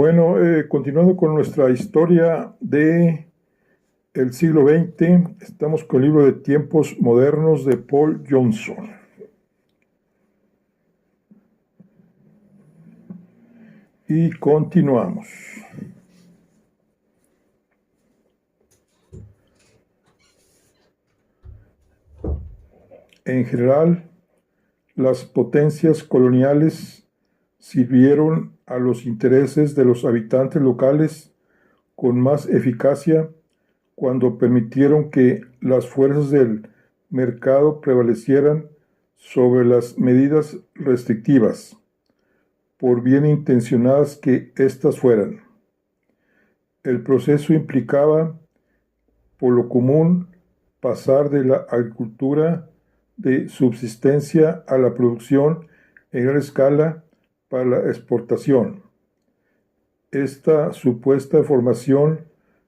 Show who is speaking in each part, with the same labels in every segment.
Speaker 1: Bueno, continuando con nuestra historia de el siglo XX, estamos con el libro de Tiempos Modernos de Paul Johnson. Y continuamos. En general, las potencias coloniales sirvieron a los intereses de los habitantes locales con más eficacia cuando permitieron que las fuerzas del mercado prevalecieran sobre las medidas restrictivas, por bien intencionadas que éstas fueran. El proceso implicaba, por lo común, pasar de la agricultura de subsistencia a la producción en gran escala para la exportación. Esta supuesta formación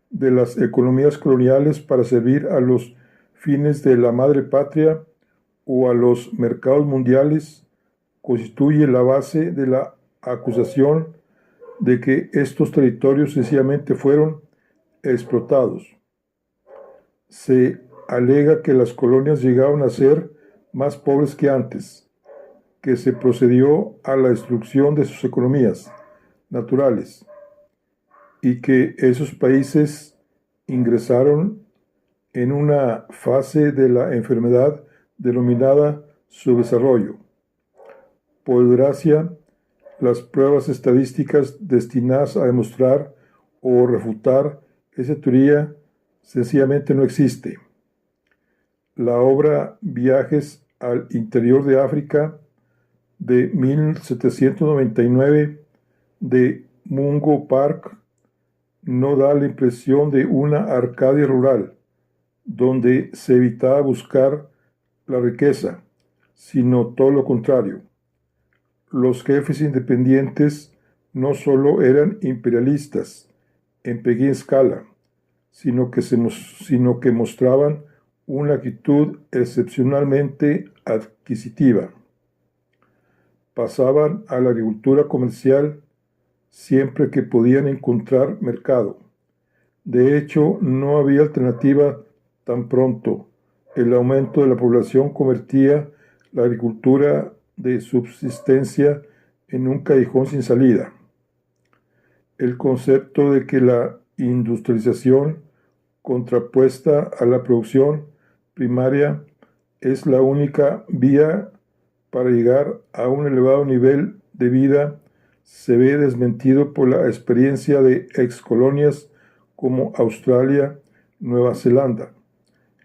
Speaker 1: de las economías coloniales para servir a los fines de la madre patria o a los mercados mundiales constituye la base de la acusación de que estos territorios sencillamente fueron explotados. Se alega que las colonias llegaron a ser más pobres que antes, que se procedió a la destrucción de sus economías naturales y que esos países ingresaron en una fase de la enfermedad denominada subdesarrollo. Por desgracia, las pruebas estadísticas destinadas a demostrar o refutar esa teoría sencillamente no existe. La obra Viajes al interior de África de 1799 de Mungo Park no da la impresión de una Arcadia rural, donde se evitaba buscar la riqueza, sino todo lo contrario. Los jefes independientes no solo eran imperialistas en pequeña escala, sino que mostraban una actitud excepcionalmente adquisitiva. Pasaban a la agricultura comercial siempre que podían encontrar mercado. De hecho, no había alternativa tan pronto. El aumento de la población convertía la agricultura de subsistencia en un callejón sin salida. El concepto de que la industrialización contrapuesta a la producción primaria es la única vía para llegar a un elevado nivel de vida se ve desmentido por la experiencia de excolonias como Australia, Nueva Zelanda,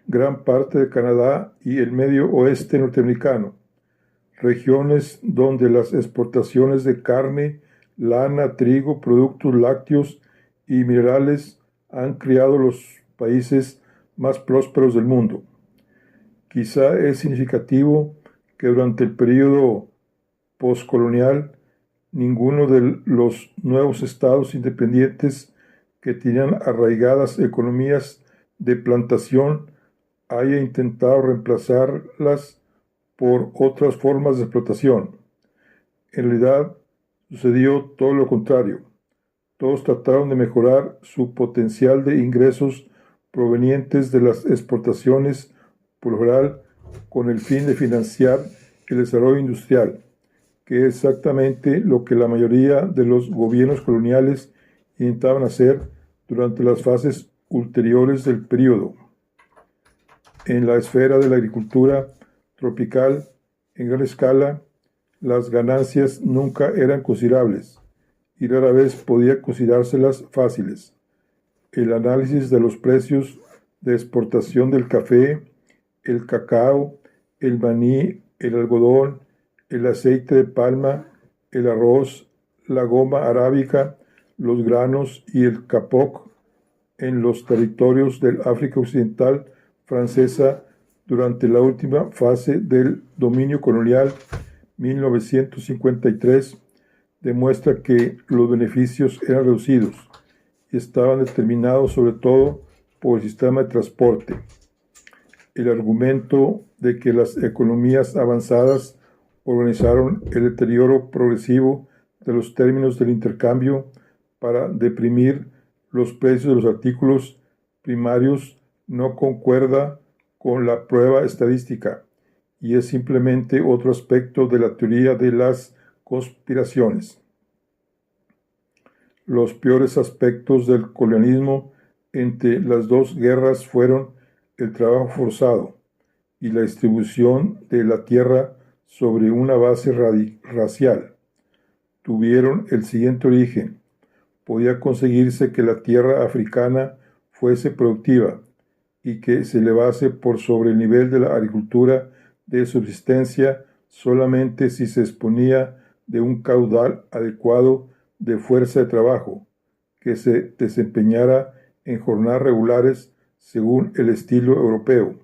Speaker 1: gran parte de Canadá y el medio oeste norteamericano, regiones donde las exportaciones de carne, lana, trigo, productos lácteos y minerales han creado los países más prósperos del mundo. Quizá es significativo que durante el periodo postcolonial ninguno de los nuevos estados independientes que tenían arraigadas economías de plantación haya intentado reemplazarlas por otras formas de explotación. En realidad, sucedió todo lo contrario. Todos trataron de mejorar su potencial de ingresos provenientes de las exportaciones, por lo general, con el fin de financiar el desarrollo industrial, que es exactamente lo que la mayoría de los gobiernos coloniales intentaban hacer durante las fases ulteriores del período. En la esfera de la agricultura tropical, en gran escala, las ganancias nunca eran considerables y rara vez podía considerárselas fáciles. El análisis de los precios de exportación del café, el cacao, el maní, el algodón, el aceite de palma, el arroz, la goma arábica, los granos y el capoc en los territorios del África Occidental francesa durante la última fase del dominio colonial 1953 demuestra que los beneficios eran reducidos y estaban determinados sobre todo por el sistema de transporte. El argumento de que las economías avanzadas organizaron el deterioro progresivo de los términos del intercambio para deprimir los precios de los artículos primarios no concuerda con la prueba estadística y es simplemente otro aspecto de la teoría de las conspiraciones. Los peores aspectos del colonialismo entre las dos guerras fueron el trabajo forzado y la distribución de la tierra sobre una base racial. Tuvieron el siguiente origen. Podía conseguirse que la tierra africana fuese productiva y que se elevase por sobre el nivel de la agricultura de subsistencia solamente si se disponía de un caudal adecuado de fuerza de trabajo que se desempeñara en jornadas regulares según el estilo europeo.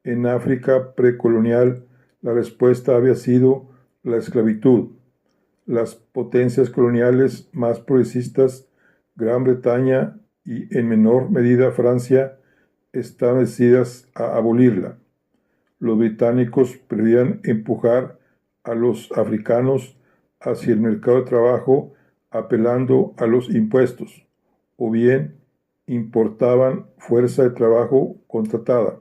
Speaker 1: En África precolonial, la respuesta había sido la esclavitud. Las potencias coloniales más progresistas, Gran Bretaña y en menor medida Francia, estaban decididas a abolirla. Los británicos preferían empujar a los africanos hacia el mercado de trabajo apelando a los impuestos, o bien importaban fuerza de trabajo contratada.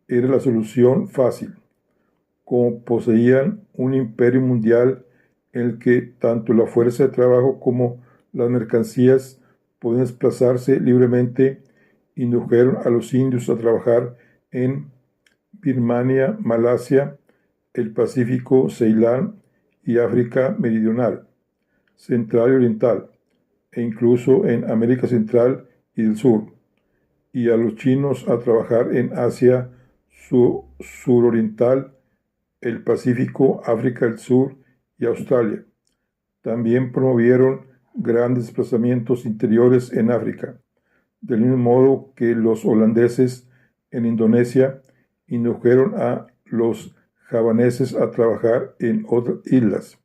Speaker 1: Era la solución fácil. Como poseían un imperio mundial en el que tanto la fuerza de trabajo como las mercancías podían desplazarse libremente, indujeron a los indios a trabajar en Birmania, Malasia, el Pacífico, Ceilán y África Meridional, Central y Oriental, e incluso en América Central y del Sur, y a los chinos a trabajar en Asia suroriental, el Pacífico, África del Sur y Australia. También promovieron grandes desplazamientos interiores en África, del mismo modo que los holandeses en Indonesia indujeron a los javaneses a trabajar en otras islas.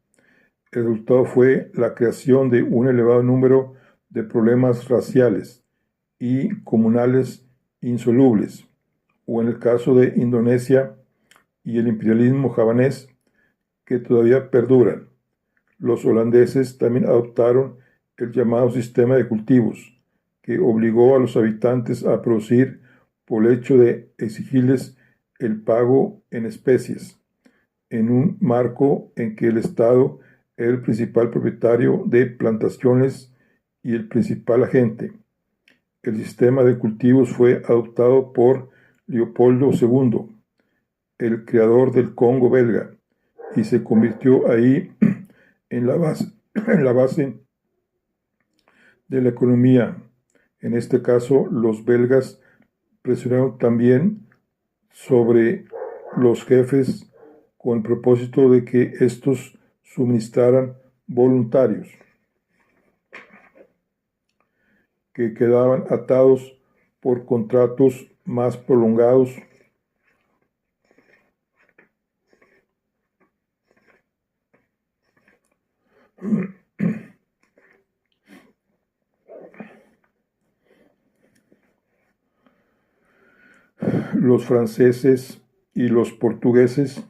Speaker 1: El resultado fue la creación de un elevado número de problemas raciales y comunales insolubles, o en el caso de Indonesia y el imperialismo javanés, que todavía perduran. Los holandeses también adoptaron el llamado sistema de cultivos, que obligó a los habitantes a producir por el hecho de exigirles el pago en especies, en un marco en que el Estado era el principal propietario de plantaciones y el principal agente. El sistema de cultivos fue adoptado por Leopoldo II, el creador del Congo belga, y se convirtió ahí en la base de la economía. En este caso, los belgas presionaron también sobre los jefes con el propósito de que estos suministraran voluntarios que quedaban atados por contratos más prolongados. Los franceses y los portugueses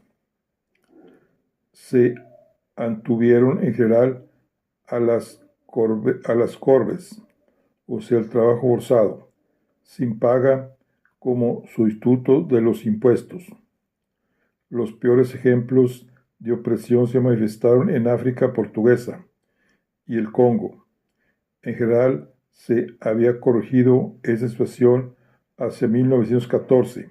Speaker 1: se antuvieron en general a las corbes, o sea, el trabajo forzado, sin paga como sustituto de los impuestos. Los peores ejemplos de opresión se manifestaron en África portuguesa y el Congo. En general, se había corregido esa situación hacia 1914,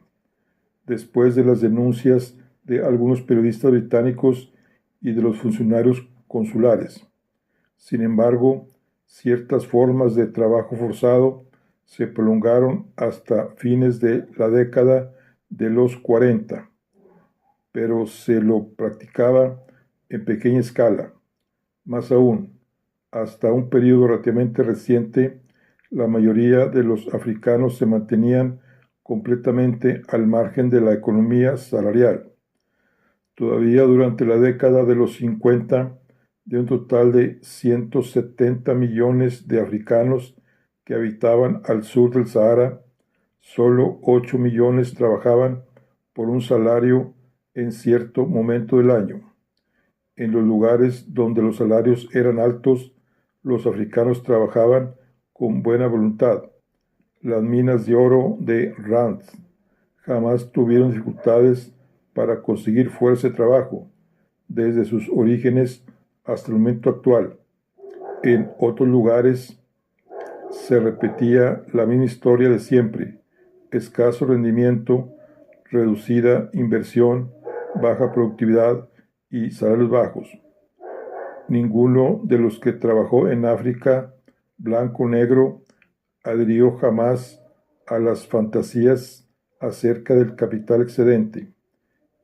Speaker 1: después de las denuncias de algunos periodistas británicos y de los funcionarios consulares. Sin embargo, ciertas formas de trabajo forzado se prolongaron hasta fines de la década de los 40, pero se lo practicaba en pequeña escala. Más aún, hasta un periodo relativamente reciente, la mayoría de los africanos se mantenían completamente al margen de la economía salarial. Todavía durante la década de los 50, de un total de 170 millones de africanos que habitaban al sur del Sahara, solo 8 millones trabajaban por un salario en cierto momento del año. En los lugares donde los salarios eran altos, los africanos trabajaban con buena voluntad. Las minas de oro de Rand jamás tuvieron dificultades para conseguir fuerza de trabajo, desde sus orígenes hasta el momento actual. En otros lugares se repetía la misma historia de siempre: escaso rendimiento, reducida inversión, baja productividad y salarios bajos. Ninguno de los que trabajó en África, blanco o negro, adhirió jamás a las fantasías acerca del capital excedente.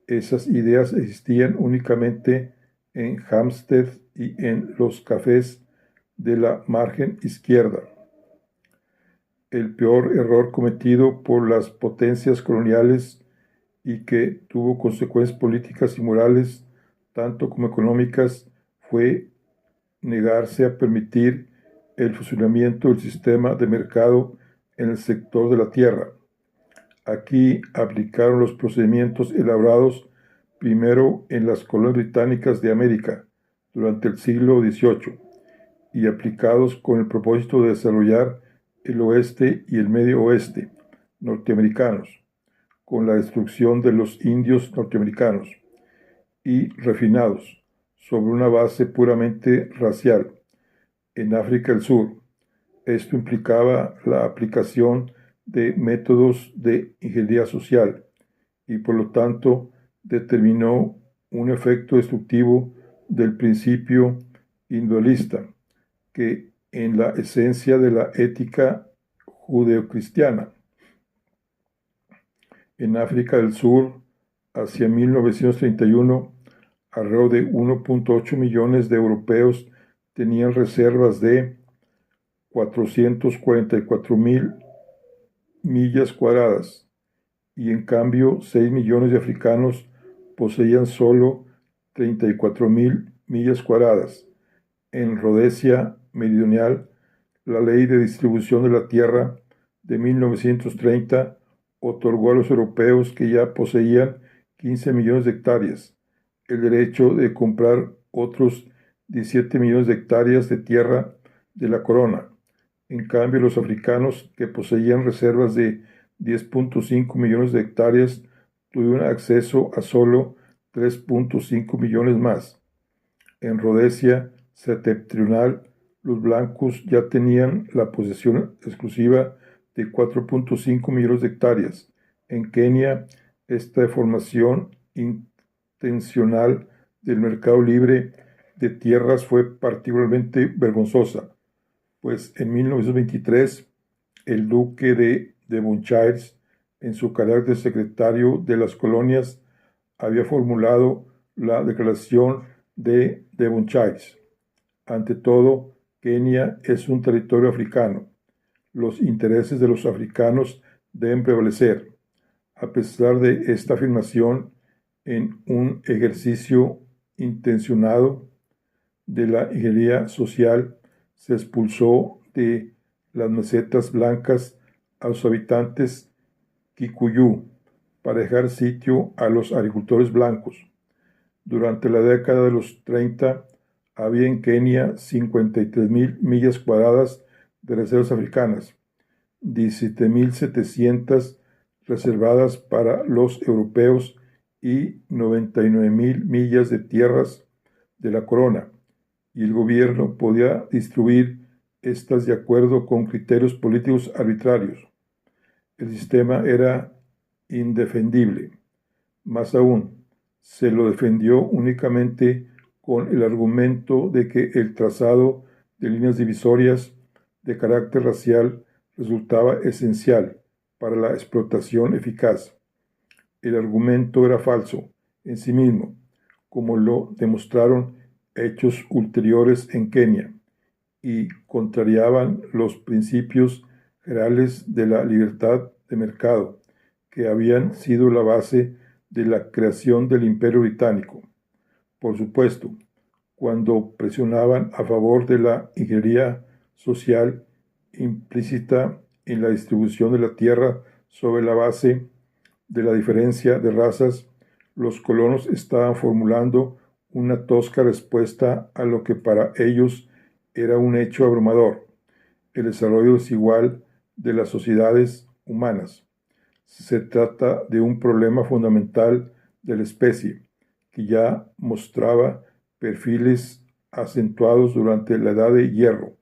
Speaker 1: Esas ideas existían únicamente en Hampstead y en los cafés de la margen izquierda. El peor error cometido por las potencias coloniales y que tuvo consecuencias políticas y morales, tanto como económicas, fue negarse a permitir el funcionamiento del sistema de mercado en el sector de la tierra. Aquí aplicaron los procedimientos elaborados primero en las colonias británicas de América durante el siglo XVIII y aplicados con el propósito de desarrollar el oeste y el medio oeste norteamericanos, con la destrucción de los indios norteamericanos y refinados sobre una base puramente racial. En África del Sur, esto implicaba la aplicación de métodos de ingeniería social y por lo tanto determinó un efecto destructivo del principio individualista, que en la esencia de la ética judeocristiana. En África del Sur, hacia 1931, alrededor de 1.8 millones de europeos tenían reservas de 444.000 millas cuadradas, y en cambio 6 millones de africanos poseían solo 34.000 millas cuadradas. En Rodesia Meridional, la Ley de Distribución de la Tierra de 1930 otorgó a los europeos que ya poseían 15 millones de hectáreas el derecho de comprar otros 17 millones de hectáreas de tierra de la corona. En cambio, los africanos que poseían reservas de 10.5 millones de hectáreas tuvieron acceso a solo 3.5 millones más. En Rodesia septentrional, los blancos ya tenían la posesión exclusiva de 4.5 millones de hectáreas. En Kenia, esta deformación intencional del mercado libre de tierras fue particularmente vergonzosa, pues en 1923 el duque de Devonshire, en su carácter de secretario de las colonias, había formulado la Declaración de Devonshire. Ante todo, Kenia es un territorio africano. Los intereses de los africanos deben prevalecer. A pesar de esta afirmación, en un ejercicio intencionado de la ingeniería social, se expulsó de las mesetas blancas a los habitantes Kikuyu para dejar sitio a los agricultores blancos. Durante la década de los 30 había en Kenia 53.000 millas cuadradas de reservas africanas, 17.700 reservadas para los europeos y 99.000 millas de tierras de la corona, y el gobierno podía distribuir estas de acuerdo con criterios políticos arbitrarios. El sistema era indefendible. Más aún, se lo defendió únicamente con el argumento de que el trazado de líneas divisorias de carácter racial resultaba esencial para la explotación eficaz. El argumento era falso en sí mismo, como lo demostraron hechos ulteriores en Kenia, y contrariaban los principios generales de la libertad de mercado, que habían sido la base de la creación del Imperio Británico. Por supuesto, cuando presionaban a favor de la ingeniería social implícita en la distribución de la tierra sobre la base de la diferencia de razas, los colonos estaban formulando una tosca respuesta a lo que para ellos era un hecho abrumador: el desarrollo desigual de las sociedades humanas. Se trata de un problema fundamental de la especie, que ya mostraba perfiles acentuados durante la Edad de Hierro.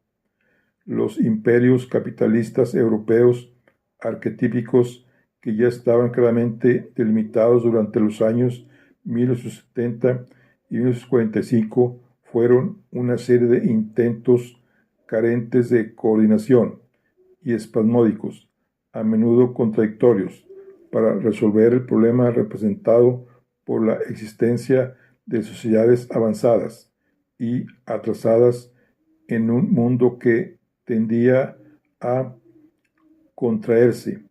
Speaker 1: Los imperios capitalistas europeos arquetípicos, que ya estaban claramente delimitados durante los años 1870 y 1845, fueron una serie de intentos carentes de coordinación y espasmódicos, a menudo contradictorios, para resolver el problema representado por la existencia de sociedades avanzadas y atrasadas en un mundo que tendía a contraerse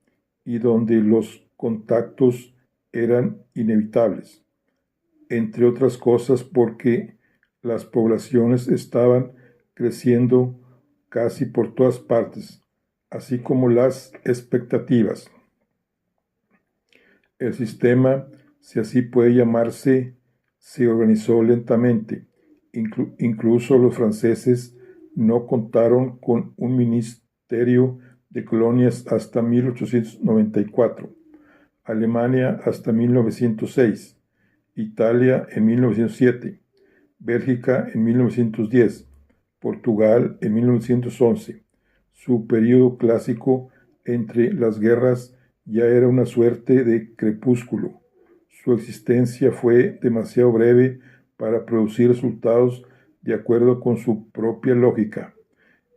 Speaker 1: y donde los contactos eran inevitables, entre otras cosas porque las poblaciones estaban creciendo casi por todas partes, así como las expectativas. El sistema, si así puede llamarse, se organizó lentamente. Incluso los franceses no contaron con un ministerio de colonias hasta 1894, Alemania hasta 1906, Italia en 1907, Bélgica en 1910, Portugal en 1911. Su período clásico entre las guerras ya era una suerte de crepúsculo. Su existencia fue demasiado breve para producir resultados de acuerdo con su propia lógica.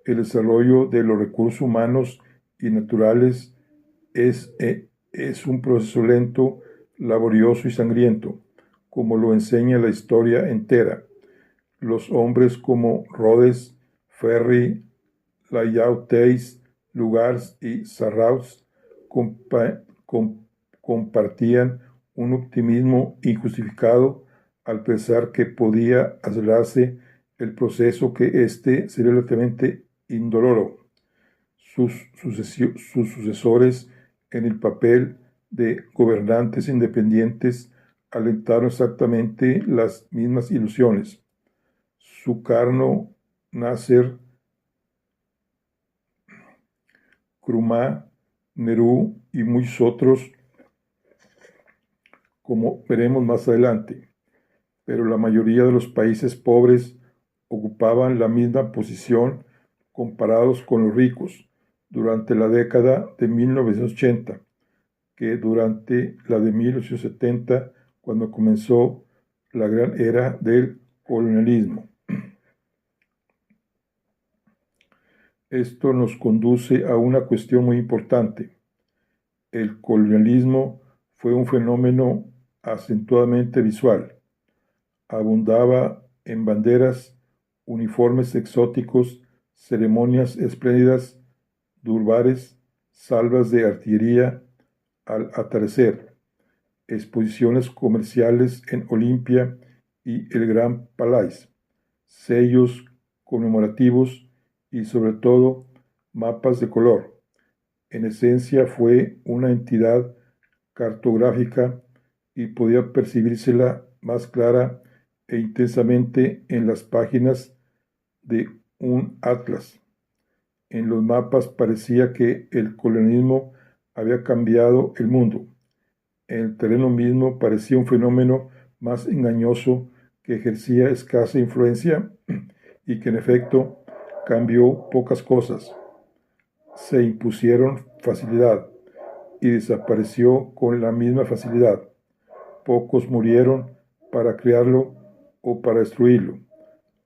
Speaker 1: El desarrollo de los recursos humanos y naturales es un proceso lento, laborioso y sangriento, como lo enseña la historia entera. Los hombres como Rhodes, Ferry, Layau-Teis, Lugars y Sarraus compartían un optimismo injustificado al pensar que podía acelerarse el proceso, que éste sería relativamente indoloro. Sus sucesores en el papel de gobernantes independientes alentaron exactamente las mismas ilusiones. Sukarno, Nasser, Nkrumah, Nehru y muchos otros, como veremos más adelante. Pero la mayoría de los países pobres ocupaban la misma posición comparados con los ricos durante la década de 1980 que durante la de 1870, cuando comenzó la gran era del colonialismo. Esto nos conduce a una cuestión muy importante. El colonialismo fue un fenómeno acentuadamente visual. Abundaba en banderas, uniformes exóticos, ceremonias espléndidas, durbares, salvas de artillería al atardecer, exposiciones comerciales en Olimpia y el Gran Palais, sellos conmemorativos y sobre todo mapas de color. En esencia fue una entidad cartográfica y podía percibírsela más clara e intensamente en las páginas de un atlas. En los mapas parecía que el colonialismo había cambiado el mundo. En el terreno mismo parecía un fenómeno más engañoso que ejercía escasa influencia y que en efecto cambió pocas cosas. Se impusieron facilidad y desapareció con la misma facilidad. Pocos murieron para crearlo o para destruirlo.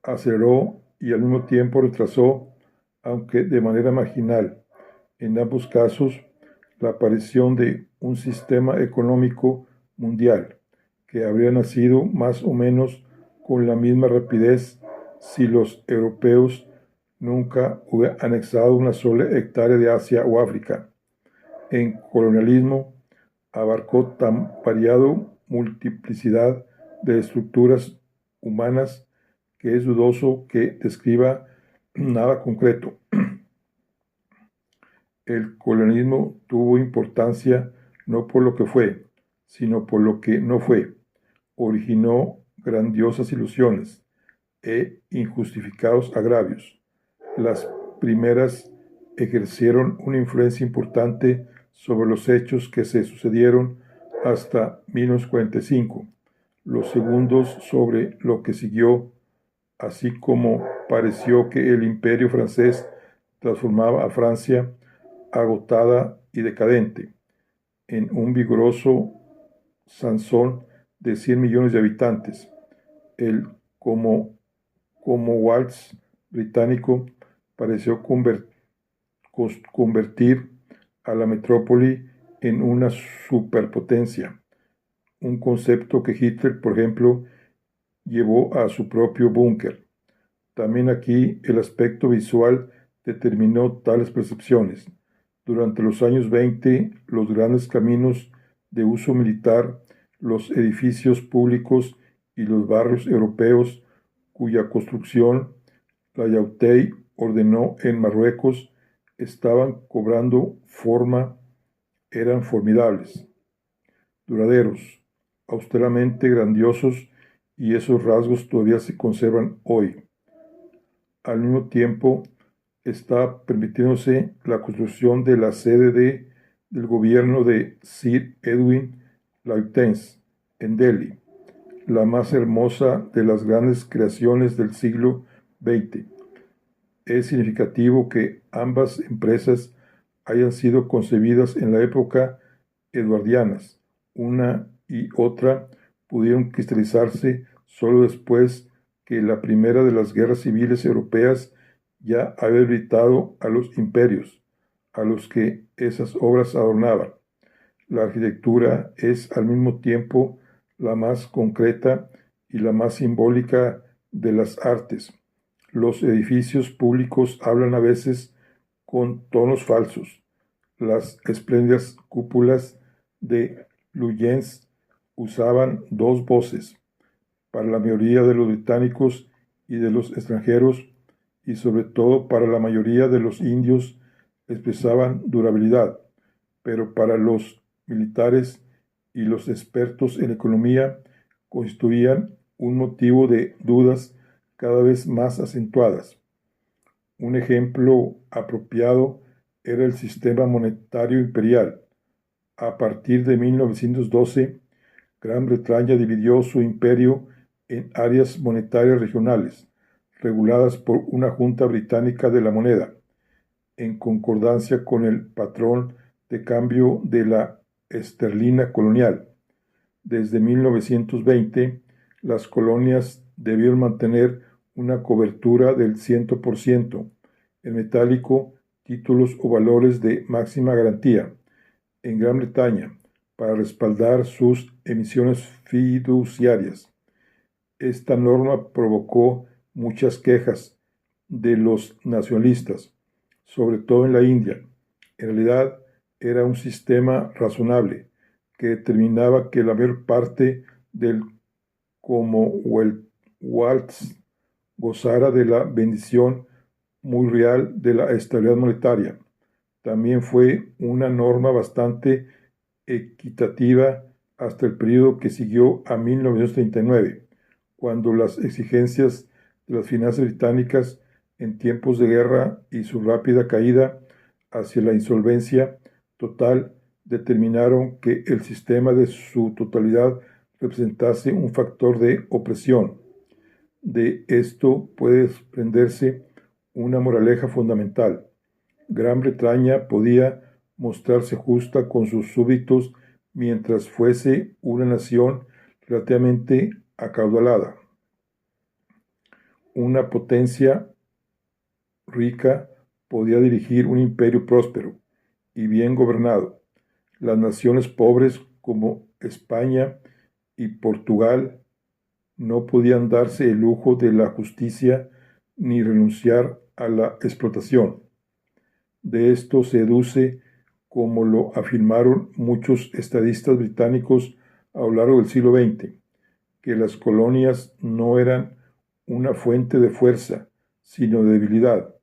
Speaker 1: Aceleró y al mismo tiempo retrasó, aunque de manera marginal, en ambos casos, la aparición de un sistema económico mundial que habría nacido más o menos con la misma rapidez si los europeos nunca hubieran anexado una sola hectárea de Asia o África. En colonialismo abarcó tan variado multiplicidad de estructuras humanas que es dudoso que describa nada concreto. El colonialismo tuvo importancia no por lo que fue, sino por lo que no fue. Originó grandiosas ilusiones e injustificados agravios. Las primeras ejercieron una influencia importante sobre los hechos que se sucedieron hasta 1945, los segundos sobre lo que siguió, así como pareció que el imperio francés transformaba a Francia, agotada y decadente, en un vigoroso Sansón de 100 millones de habitantes. El Commonwealth británico pareció convertir a la metrópoli en una superpotencia, un concepto que Hitler, por ejemplo, llevó a su propio búnker. También aquí el aspecto visual determinó tales percepciones. Durante los años 20, los grandes caminos de uso militar, los edificios públicos y los barrios europeos cuya construcción la Yautey ordenó en Marruecos estaban cobrando forma, eran formidables, duraderos, austeramente grandiosos, y esos rasgos todavía se conservan hoy. Al mismo tiempo, está permitiéndose la construcción de la sede del gobierno de Sir Edwin Lutyens en Delhi, la más hermosa de las grandes creaciones del siglo XX. Es significativo que ambas empresas hayan sido concebidas en la época eduardianas. Una y otra pudieron cristalizarse solo después que la primera de las guerras civiles europeas ya había debilitado a los imperios a los que esas obras adornaban. La arquitectura es al mismo tiempo la más concreta y la más simbólica de las artes. Los edificios públicos hablan a veces con tonos falsos. Las espléndidas cúpulas de Lutyens usaban dos voces. Para la mayoría de los británicos y de los extranjeros, y sobre todo para la mayoría de los indios, expresaban durabilidad, pero para los militares y los expertos en economía constituían un motivo de dudas cada vez más acentuadas. Un ejemplo apropiado era el sistema monetario imperial. A partir de 1912, Gran Bretaña dividió su imperio en áreas monetarias regionales, reguladas por una Junta Británica de la Moneda, en concordancia con el patrón de cambio de la esterlina colonial. Desde 1920, las colonias debieron mantener una cobertura del 100% en metálico, títulos o valores de máxima garantía en Gran Bretaña para respaldar sus emisiones fiduciarias. Esta norma provocó muchas quejas de los nacionalistas, sobre todo en la India. En realidad era un sistema razonable que determinaba que la mayor parte del Commonwealth gozara de la bendición muy real de la estabilidad monetaria. También fue una norma bastante equitativa hasta el periodo que siguió a 1939, cuando las exigencias de las finanzas británicas en tiempos de guerra y su rápida caída hacia la insolvencia total determinaron que el sistema de su totalidad representase un factor de opresión. De esto puede desprenderse una moraleja fundamental. Gran Bretaña podía mostrarse justa con sus súbditos mientras fuese una nación relativamente acaudalada. Una potencia rica podía dirigir un imperio próspero y bien gobernado. Las naciones pobres como España y Portugal no podían darse el lujo de la justicia ni renunciar a la explotación. De esto se deduce, como lo afirmaron muchos estadistas británicos a lo largo del siglo XX, que las colonias no eran una fuente de fuerza, sino de debilidad.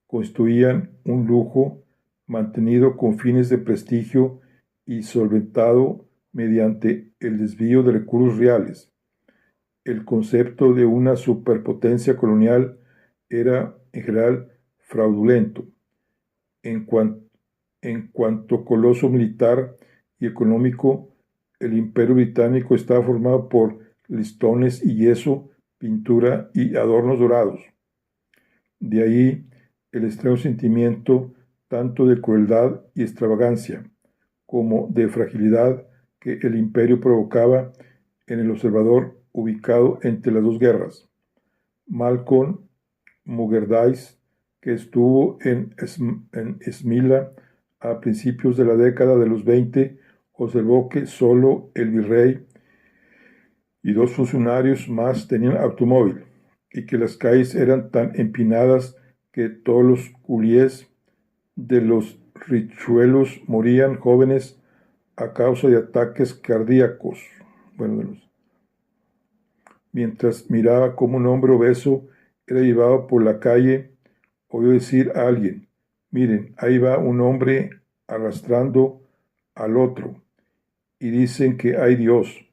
Speaker 1: Constituían un lujo mantenido con fines de prestigio y solventado mediante el desvío de recursos reales. El concepto de una superpotencia colonial era, en general, fraudulento. En, en cuanto coloso militar y económico, el Imperio Británico estaba formado por listones y yeso, pintura y adornos dorados. De ahí el extremo sentimiento tanto de crueldad y extravagancia como de fragilidad que el imperio provocaba en el observador ubicado entre las dos guerras. Malcolm Muggeridge, que estuvo en Smila a principios de la década de los 20, observó que solo el virrey y dos funcionarios más tenían automóvil y que las calles eran tan empinadas que todos los culiés de los richuelos morían jóvenes a causa de ataques cardíacos. Mientras miraba cómo un hombre obeso era llevado por la calle, oyó decir a alguien: miren, ahí va un hombre arrastrando al otro, y dicen que hay Dios.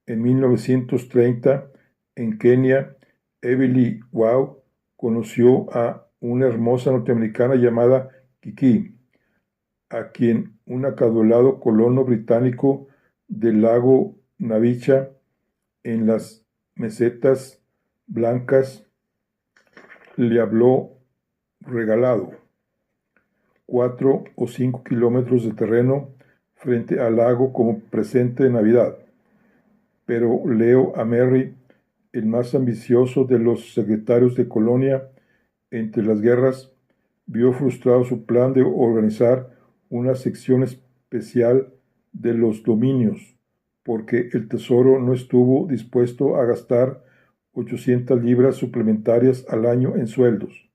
Speaker 1: En 1930, en Kenia, Evelyn Waugh conoció a una hermosa norteamericana llamada Kiki, a quien un acaudalado colono británico del lago Navicha, en las mesetas blancas, le habló regalado 4 o 5 kilómetros de terreno frente al lago como presente de Navidad. Pero Leo Amery, el más ambicioso de los secretarios de Colonia entre las guerras, vio frustrado su plan de organizar una sección especial de los dominios, porque el Tesoro no estuvo dispuesto a gastar 800 libras suplementarias al año en sueldos.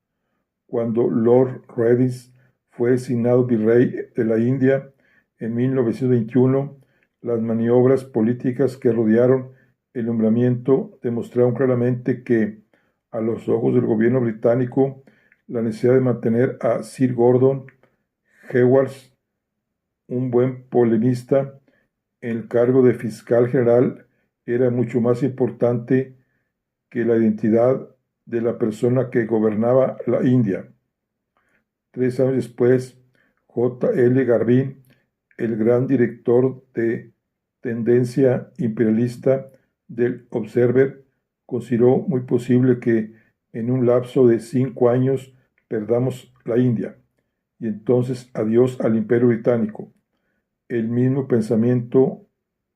Speaker 1: Cuando Lord Redis fue designado virrey de la India en 1921, las maniobras políticas que rodearon el nombramiento demostraron claramente que, a los ojos del gobierno británico, la necesidad de mantener a Sir Gordon Hewars, un buen polemista, en el cargo de fiscal general era mucho más importante que la identidad de la persona que gobernaba la India. 3 años después, J. L. Garvin, el gran director de tendencia imperialista del Observer, consideró muy posible que en un lapso de 5 años perdamos la India, y entonces adiós al Imperio Británico. El mismo pensamiento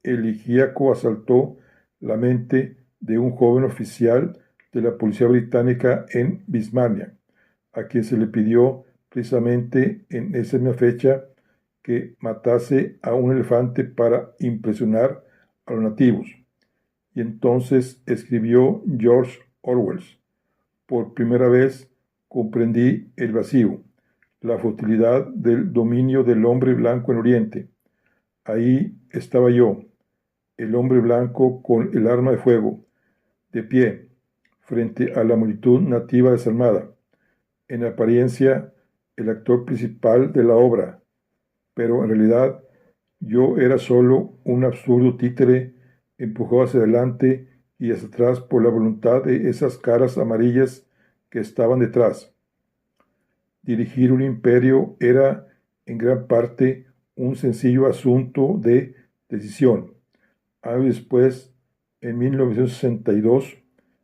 Speaker 1: elegíaco asaltó la mente de un joven oficial de la policía británica en Birmania, a quien se le pidió precisamente en esa misma fecha que matase a un elefante para impresionar a los nativos. Y entonces escribió George Orwell: por primera vez comprendí el vacío, la futilidad del dominio del hombre blanco en Oriente. Ahí estaba yo, el hombre blanco con el arma de fuego, de pie, frente a la multitud nativa desarmada, en apariencia el actor principal de la obra, pero en realidad yo era solo un absurdo títere empujado hacia adelante y hacia atrás por la voluntad de esas caras amarillas que estaban detrás. Dirigir un imperio era en gran parte un sencillo asunto de decisión. Años después, en 1962,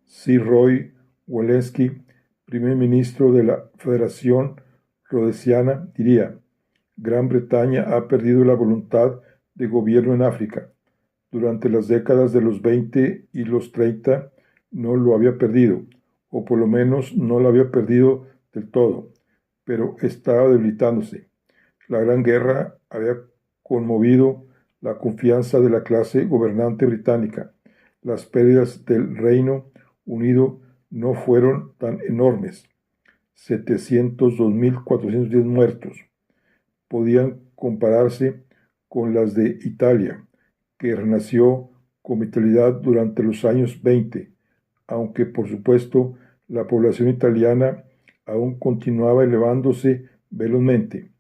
Speaker 1: Sir Roy Welensky, primer ministro de la Federación Rhodesiana, diría: Gran Bretaña ha perdido la voluntad de gobierno en África. Durante las décadas de los 20 y los 30 no lo había perdido, o por lo menos no lo había perdido del todo, pero estaba debilitándose. La Gran Guerra había conmovido la confianza de la clase gobernante británica. Las pérdidas del Reino Unido no fueron tan enormes: 702.410 muertos. Podían compararse con las de Italia, que renació con vitalidad durante los años 20, aunque por supuesto la población italiana aún continuaba elevándose velozmente.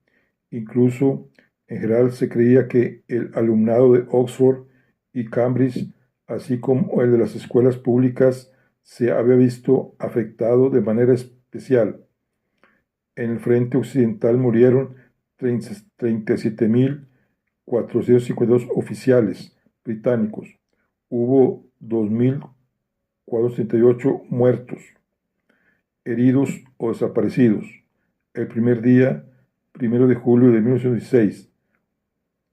Speaker 1: Incluso en general se creía que el alumnado de Oxford y Cambridge, así como el de las escuelas públicas, se había visto afectado de manera especial. En el frente occidental murieron 37.452 oficiales británicos. Hubo 2.438 muertos, heridos o desaparecidos. El primer día, 1 de julio de 1916,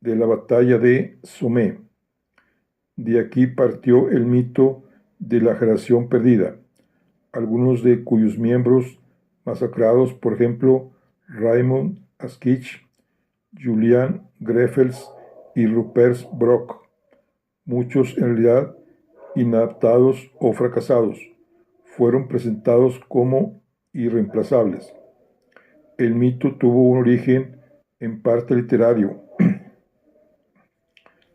Speaker 1: de la batalla de Somme. De aquí partió el mito de la generación perdida, algunos de cuyos miembros masacrados, por ejemplo, Raymond Askich, Julian Greffels y Rupert Brock, muchos en realidad inadaptados o fracasados, fueron presentados como irreemplazables. El mito tuvo un origen en parte literario.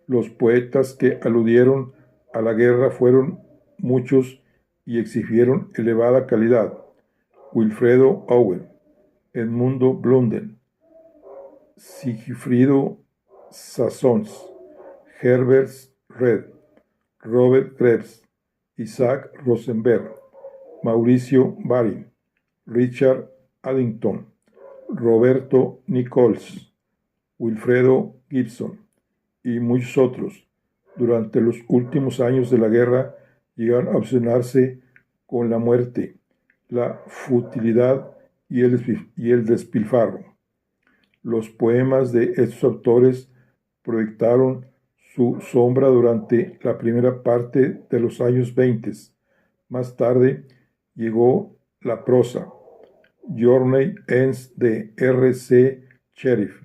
Speaker 1: Los poetas que aludieron a la guerra fueron muchos y exigieron elevada calidad. Wilfredo Owen, Edmundo Blunden, Sigifrido Sassons, Herbert Read, Robert Graves, Isaac Rosenberg, Mauricio Barin, Richard Addington, Roberto Nichols, Wilfredo Gibson y muchos otros, durante los últimos años de la guerra, llegaron a obsesionarse con la muerte, la futilidad y el despilfarro. Los poemas de estos autores proyectaron su sombra durante la primera parte de los años 20. Más tarde llegó la prosa. Journey Ends de R. C. Sheriff,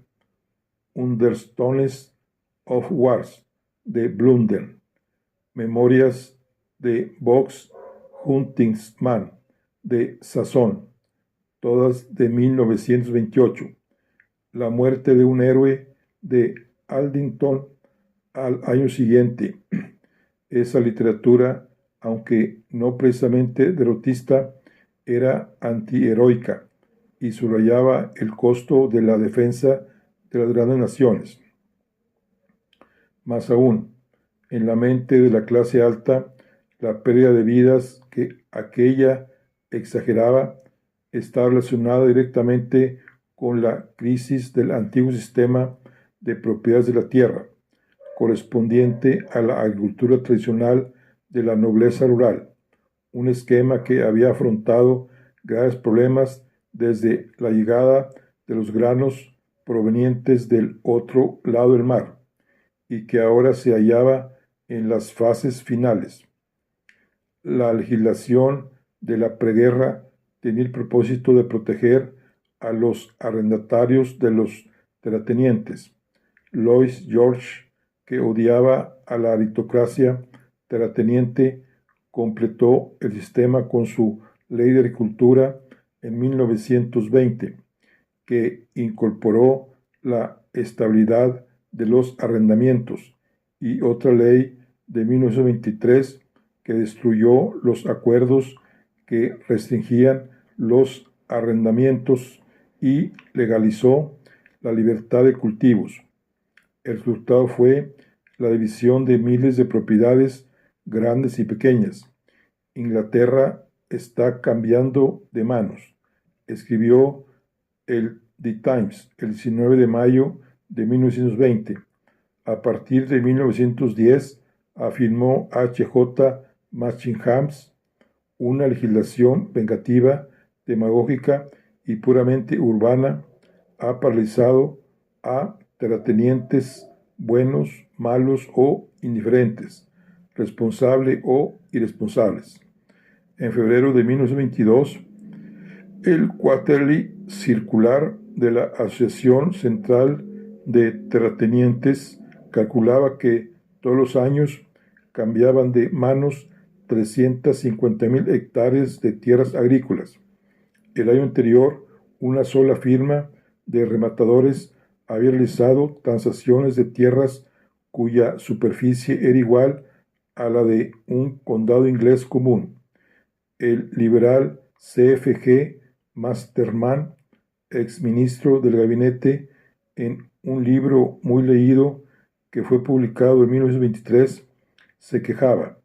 Speaker 1: Undertones of Wars de Blunden, Memorias de Vox Huntingsman de Sasson, todas de 1928, La muerte de un héroe de Addington al año siguiente. Esa literatura, aunque no precisamente derrotista, era antiheroica y subrayaba el costo de la defensa de las grandes naciones. Más aún, en la mente de la clase alta, la pérdida de vidas que aquella exageraba está relacionada directamente con la crisis del antiguo sistema de propiedades de la tierra, correspondiente a la agricultura tradicional de la nobleza rural, un esquema que había afrontado graves problemas desde la llegada de los granos provenientes del otro lado del mar, y que ahora se hallaba en las fases finales. La legislación de la preguerra tenía el propósito de proteger a los arrendatarios de los terratenientes. Lloyd George, que odiaba a la aristocracia terrateniente, completó el sistema con su Ley de Agricultura en 1920, que incorporó la estabilidad de los arrendamientos, y otra ley de 1923 que destruyó los acuerdos que restringían los arrendamientos y legalizó la libertad de cultivos. El resultado fue la división de miles de propiedades grandes y pequeñas. Inglaterra está cambiando de manos, escribió el The Times el 19 de mayo de 1920. A partir de 1910, afirmó H.J. Machinghams, una legislación vengativa, demagógica y puramente urbana ha paralizado a terratenientes buenos, malos o indiferentes, responsables o irresponsables. En febrero de 1922, el Quarterly Circular de la Asociación Central de Terratenientes calculaba que todos los años cambiaban de manos 350.000 hectáreas de tierras agrícolas. El año anterior, una sola firma de rematadores había realizado transacciones de tierras cuya superficie era igual a la de un condado inglés común. El liberal C.F.G. Masterman, exministro del gabinete, en un libro muy leído que fue publicado en 1923, se quejaba: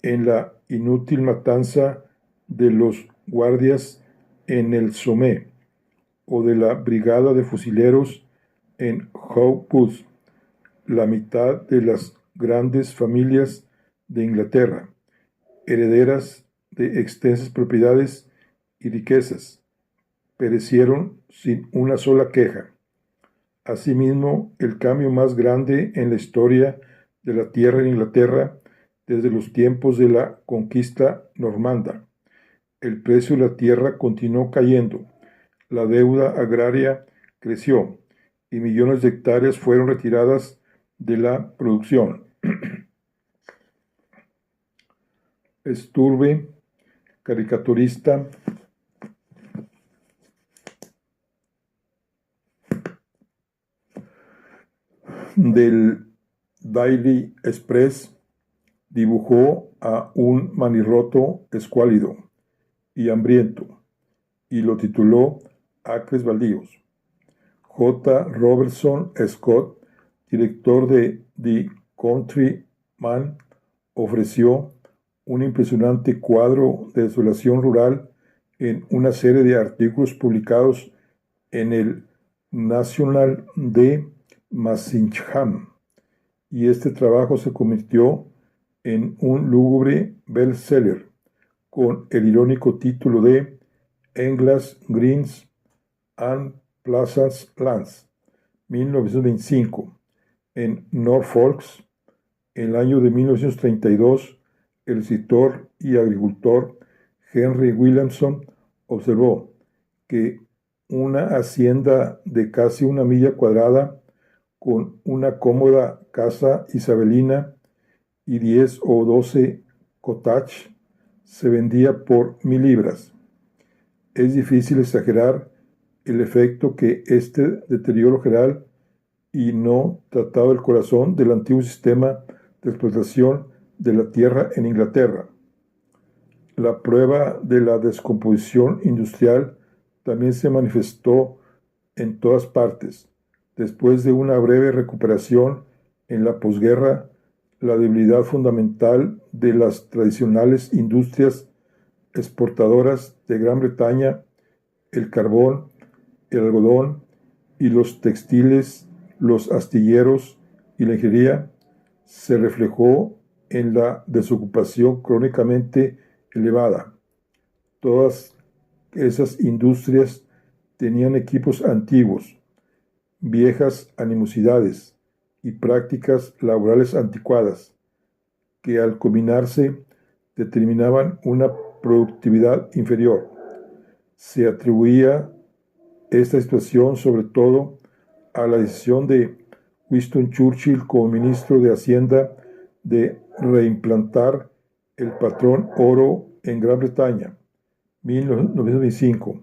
Speaker 1: en la inútil matanza de los guardias en el Somme, o de la Brigada de Fusileros en Howth, la mitad de las grandes familias de Inglaterra, herederas de extensas propiedades y riquezas, perecieron sin una sola queja. Asimismo, el cambio más grande en la historia de la tierra en Inglaterra desde los tiempos de la conquista normanda. El precio de la tierra continuó cayendo, la deuda agraria creció y millones de hectáreas fueron retiradas de la producción. Sturbe, caricaturista del Daily Express, dibujó a un manirroto escuálido y hambriento y lo tituló Acres Baldíos. J. Robertson Scott, director de The Countryman, ofreció un impresionante cuadro de desolación rural en una serie de artículos publicados en el National de Massingham, y este trabajo se convirtió en un lúgubre bestseller con el irónico título de England's Greens and Pleasant Lands, 1925. En Norfolk, en el año de 1932, el escritor y agricultor Henry Williamson observó que una hacienda de casi 1 milla cuadrada, con una cómoda casa isabelina y 10 o 12 cottages, se vendía por 1,000 libras. Es difícil exagerar el efecto que este deterioro general y no tratado del corazón del antiguo sistema de explotación de la tierra en Inglaterra. La prueba de la descomposición industrial también se manifestó en todas partes. Después de una breve recuperación en la posguerra, la debilidad fundamental de las tradicionales industrias exportadoras de Gran Bretaña, el carbón, el algodón y los textiles, los astilleros y la ingeniería, se reflejó en la desocupación crónicamente elevada. Todas esas industrias tenían equipos antiguos, viejas animosidades y prácticas laborales anticuadas, que al combinarse determinaban una productividad inferior. Se atribuía esta situación sobre todo a la decisión de Winston Churchill como ministro de Hacienda de reimplantar el patrón oro en Gran Bretaña, 1925.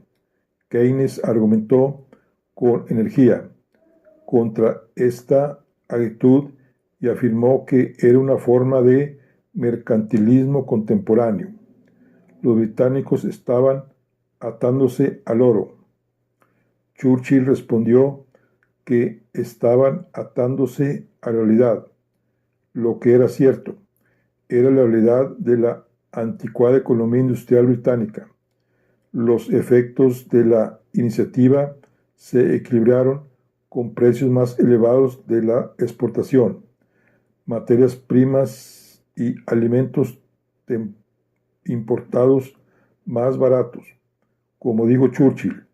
Speaker 1: Keynes argumentó con energía contra esta actitud y afirmó que era una forma de mercantilismo contemporáneo. Los británicos estaban atándose al oro. Churchill respondió que estaban atándose a la realidad. Lo que era cierto era la realidad de la anticuada economía industrial británica. Los efectos de la iniciativa se equilibraron con precios más elevados de la exportación, materias primas y alimentos importados más baratos. Como dijo Churchill,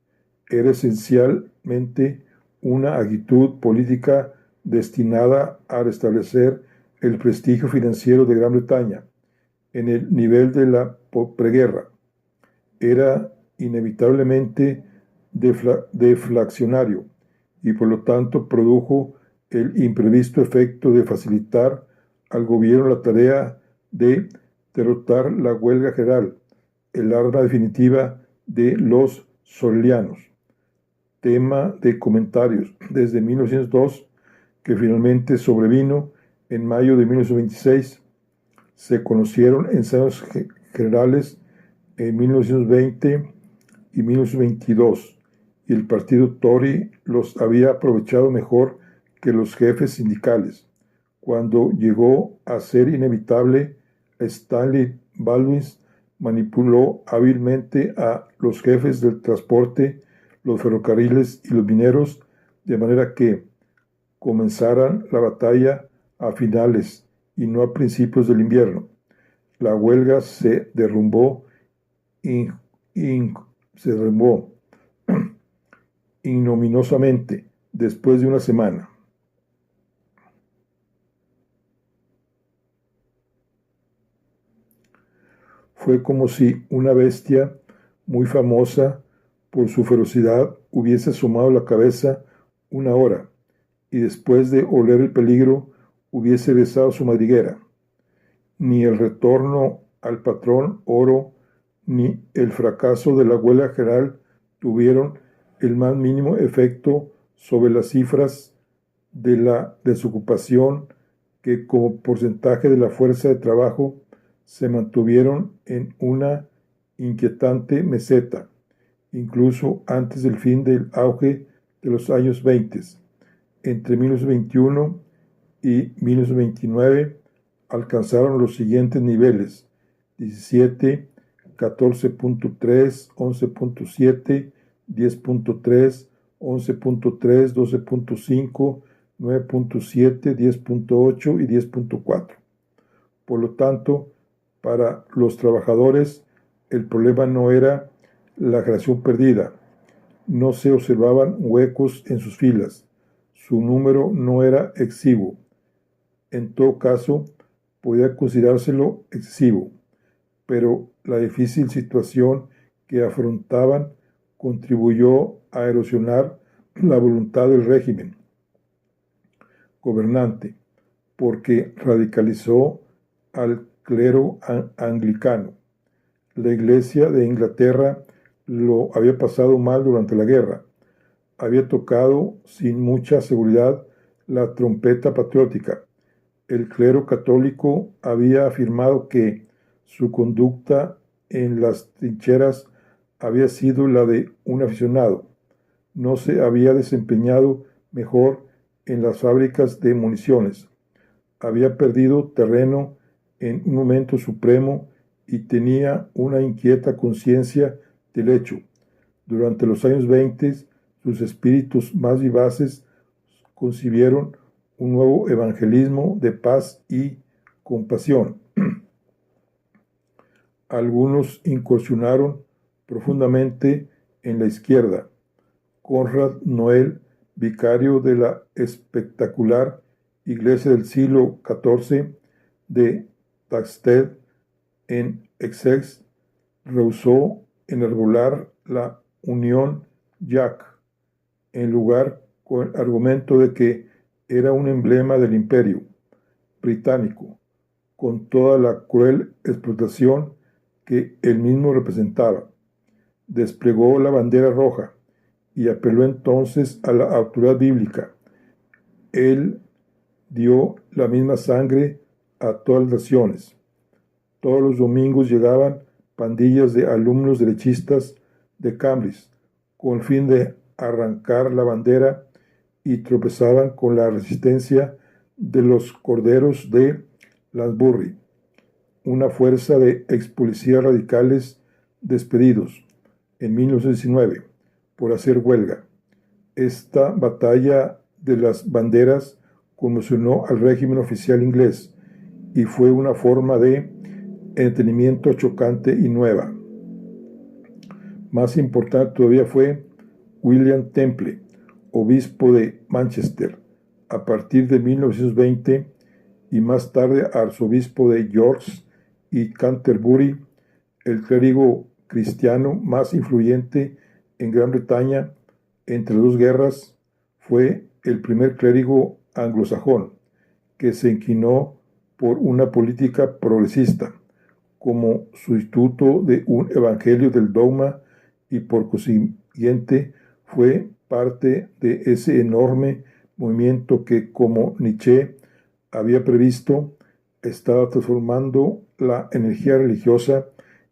Speaker 1: era esencialmente una actitud política destinada a restablecer el prestigio financiero de Gran Bretaña en el nivel de la preguerra. Era inevitablemente deflacionario y por lo tanto produjo el imprevisto efecto de facilitar al gobierno la tarea de derrotar la huelga general, el arma definitiva de los sorelianos. Tema de comentarios desde 1902, que finalmente sobrevino en mayo de 1926. Se conocieron ensayos generales en 1920 y 1922, y el partido Tory los había aprovechado mejor que los jefes sindicales. Cuando llegó a ser inevitable, Stanley Baldwin manipuló hábilmente a los jefes del transporte, los ferrocarriles y los mineros, de manera que comenzaran la batalla a finales y no a principios del invierno. La huelga se derrumbó ignominiosamente después de una semana. Fue como si una bestia muy famosa por su ferocidad hubiese asomado la cabeza una hora y después de oler el peligro hubiese besado su madriguera. Ni el retorno al patrón oro ni el fracaso de la huelga general tuvieron el más mínimo efecto sobre las cifras de la desocupación, que como porcentaje de la fuerza de trabajo se mantuvieron en una inquietante meseta, incluso antes del fin del auge de los años 20. Entre 1921 y 1929 alcanzaron los siguientes niveles: 17, 14.3, 11.7, 10.3, 11.3, 12.5, 9.7, 10.8 y 10.4. Por lo tanto, para los trabajadores, el problema no era la generación perdida. No se observaban huecos en sus filas. Su número no era exiguo. En todo caso, podía considerárselo excesivo, pero la difícil situación que afrontaban contribuyó a erosionar la voluntad del régimen gobernante, porque radicalizó al clero anglicano. La Iglesia de Inglaterra lo había pasado mal durante la guerra. Había tocado sin mucha seguridad la trompeta patriótica. El clero católico había afirmado que su conducta en las trincheras había sido la de un aficionado. No se había desempeñado mejor en las fábricas de municiones. Había perdido terreno en un momento supremo y tenía una inquieta conciencia del hecho. Durante los años 20, sus espíritus más vivaces concibieron un nuevo evangelismo de paz y compasión. Algunos incursionaron profundamente en la izquierda. Conrad Noel, vicario de la espectacular Iglesia del siglo XIV de Thaxted en Essex, rehusó enarbolar la Unión Jack en lugar con el argumento de que era un emblema del imperio británico, con toda la cruel explotación que él mismo representaba. Desplegó la bandera roja y apeló entonces a la autoridad bíblica. Él dio la misma sangre a todas las naciones. Todos los domingos llegaban pandillas de alumnos derechistas de Cambridge con el fin de arrancar la bandera y tropezaban con la resistencia de los corderos de Lansbury, una fuerza de ex policías radicales despedidos en 1919 por hacer huelga. Esta batalla de las banderas conmocionó al régimen oficial inglés y fue una forma de entretenimiento chocante y nueva. Más importante todavía fue William Temple, obispo de Manchester, a partir de 1920, y más tarde arzobispo de York y Canterbury, el clérigo cristiano más influyente en Gran Bretaña entre dos guerras. Fue el primer clérigo anglosajón que se inclinó por una política progresista como sustituto de un evangelio del dogma, y por consiguiente fue parte de ese enorme movimiento que, como Nietzsche había previsto, estaba transformando la energía religiosa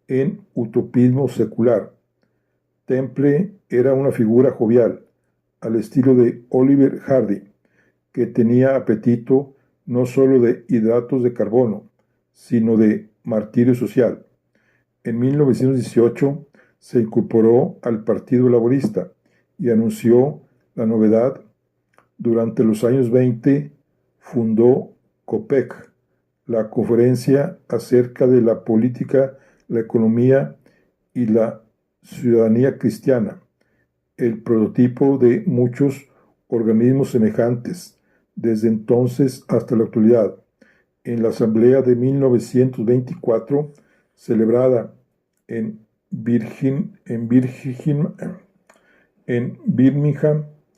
Speaker 1: en utopismo secular. Temple era una figura jovial, al estilo de Oliver Hardy, que tenía apetito no solo de hidratos de carbono, sino de martirio social. En 1918 se incorporó al Partido Laborista y anunció la novedad. Durante los años 20 fundó COPEC, la conferencia acerca de la política, la economía y la ciudadanía cristiana, el prototipo de muchos organismos semejantes, desde entonces hasta la actualidad. En la Asamblea de 1924, celebrada en Birmingham,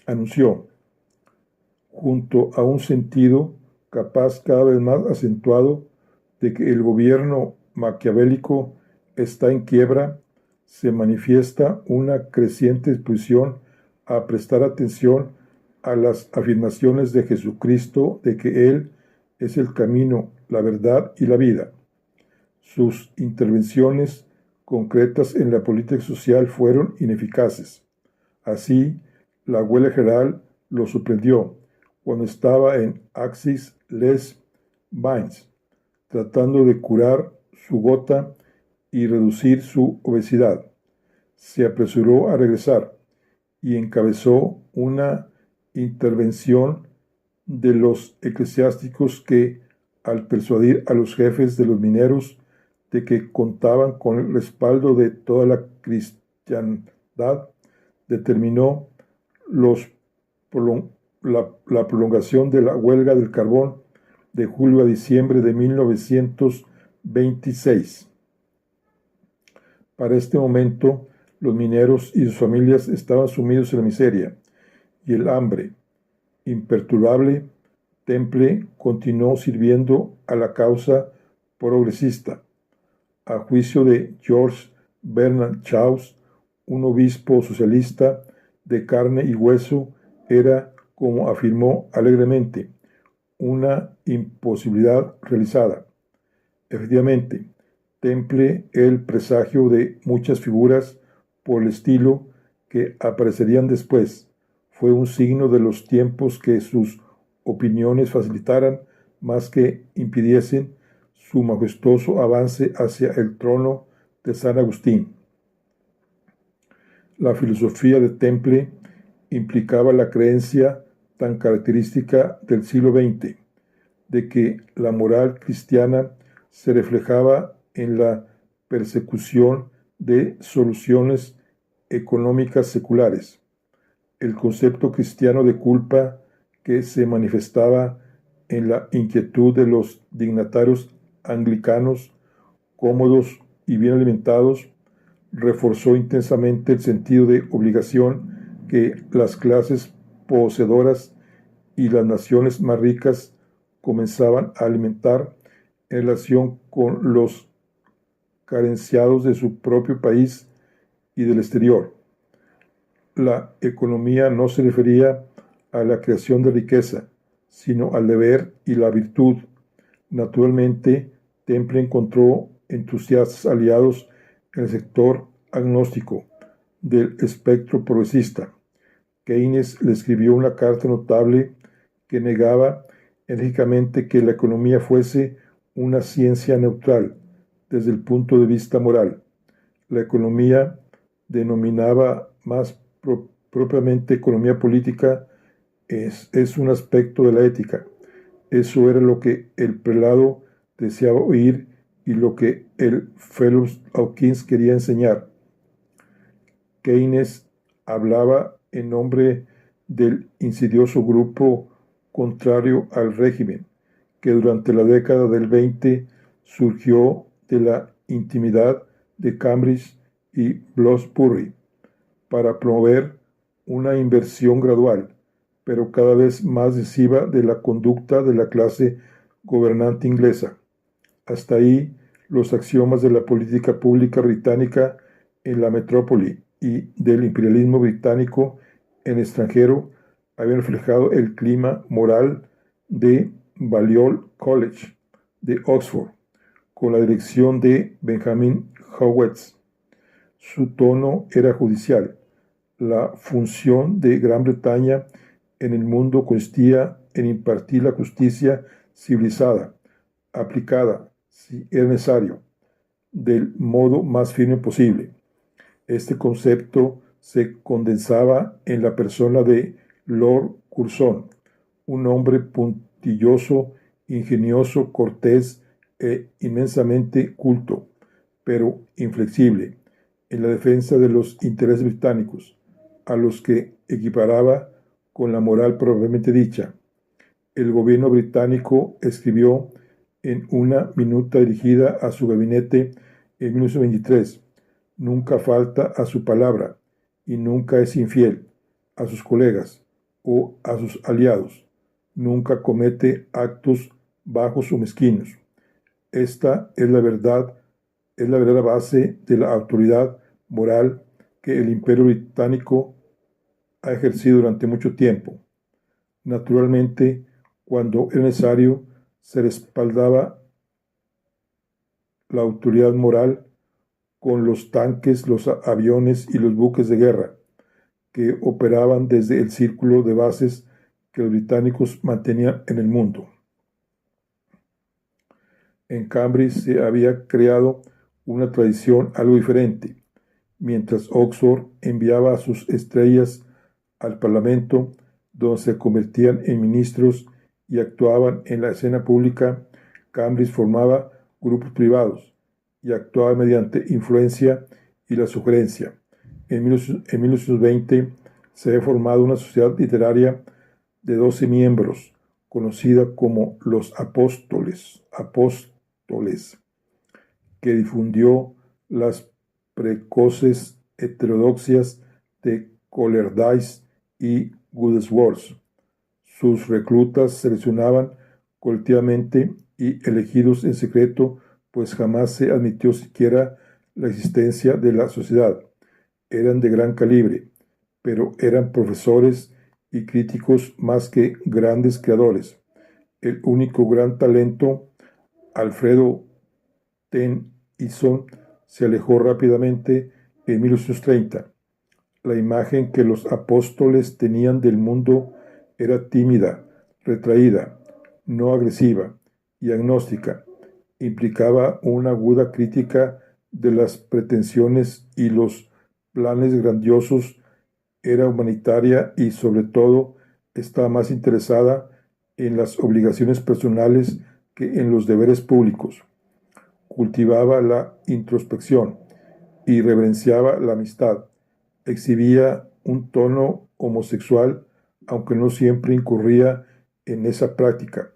Speaker 1: anunció, junto a un sentido capaz cada vez más acentuado de que el gobierno maquiavélico está en quiebra, se manifiesta una creciente disposición a prestar atención a las afirmaciones de Jesucristo de que Él es el camino, la verdad y la vida. Sus intervenciones concretas en la política social fueron ineficaces. Así, la huelga general lo sorprendió cuando estaba en Axis-les-Bains, tratando de curar su gota y reducir su obesidad. Se apresuró a regresar y encabezó una intervención de los eclesiásticos que, al persuadir a los jefes de los mineros de que contaban con el respaldo de toda la cristiandad, determinó la prolongación de la huelga del carbón de julio a diciembre de 1926. Para este momento, los mineros y sus familias estaban sumidos en la miseria y el hambre. Imperturbable, Temple continuó sirviendo a la causa progresista. A juicio de George Bernard Shaw, un obispo socialista de carne y hueso, era, como afirmó alegremente, una imposibilidad realizada. Efectivamente, Temple era el presagio de muchas figuras por el estilo que aparecerían después. Fue un signo de los tiempos que sus opiniones facilitaran más que impidiesen su majestuoso avance hacia el trono de San Agustín. La filosofía de Temple implicaba la creencia tan característica del siglo XX, de que la moral cristiana se reflejaba en la persecución de soluciones económicas seculares. El concepto cristiano de culpa, que se manifestaba en la inquietud de los dignatarios anglicanos, cómodos y bien alimentados, reforzó intensamente el sentido de obligación que las clases poseedoras y las naciones más ricas comenzaban a alimentar en relación con los carenciados de su propio país y del exterior. La economía no se refería a la creación de riqueza, sino al deber y la virtud. Naturalmente, Temple encontró entusiastas aliados en el sector agnóstico del espectro progresista. Keynes le escribió una carta notable que negaba enérgicamente que la economía fuese una ciencia neutral desde el punto de vista moral. La economía, denominaba más propiamente economía política, es un aspecto de la ética. Eso era lo que el prelado deseaba oír y lo que el Fellows Hawkins quería enseñar. Keynes hablaba en nombre del insidioso grupo contrario al régimen, que durante la década del 20 surgió de la intimidad de Cambridge y Bloomsbury para promover una inversión gradual, pero cada vez más decisiva de la conducta de la clase gobernante inglesa. Hasta ahí, los axiomas de la política pública británica en la metrópoli y del imperialismo británico en el extranjero habían reflejado el clima moral de Balliol College de Oxford, con la dirección de Benjamin Howells. Su tono era judicial. La función de Gran Bretaña en el mundo consistía en impartir la justicia civilizada, aplicada, si era necesario, del modo más firme posible. Este concepto se condensaba en la persona de Lord Curzon, un hombre puntilloso, ingenioso, cortés e inmensamente culto, pero inflexible en la defensa de los intereses británicos, a los que equiparaba con la moral propiamente dicha. El gobierno británico escribió en una minuta dirigida a su gabinete en 1923: nunca falta a su palabra y nunca es infiel a sus colegas o a sus aliados. Nunca comete actos bajos o mezquinos. Esta es la verdadera base de la autoridad moral que el Imperio Británico ha ejercido durante mucho tiempo. Naturalmente, cuando era necesario, se respaldaba la autoridad moral con los tanques, los aviones y los buques de guerra que operaban desde el círculo de bases que los británicos mantenían en el mundo. En Cambridge se había creado una tradición algo diferente. Mientras Oxford enviaba a sus estrellas al Parlamento, donde se convertían en ministros y actuaban en la escena pública, Cambridge formaba grupos privados y actuaba mediante influencia y la sugerencia. En 1920 se había formado una sociedad literaria de 12 miembros, conocida como los Apóstoles, que difundió las precoces heterodoxias de Coleridge y Wordsworth. Sus reclutas seleccionaban colectivamente y elegidos en secreto, pues jamás se admitió siquiera la existencia de la sociedad. Eran de gran calibre, pero eran profesores y críticos más que grandes creadores. El único gran talento, Alfredo Tennyson, se alejó rápidamente en 1830. La imagen que los apóstoles tenían del mundo era tímida, retraída, no agresiva y agnóstica. Implicaba una aguda crítica de las pretensiones y los planes grandiosos. Era humanitaria y, sobre todo, estaba más interesada en las obligaciones personales que en los deberes públicos. Cultivaba la introspección y reverenciaba la amistad. Exhibía un tono homosexual, aunque no siempre incurría en esa práctica.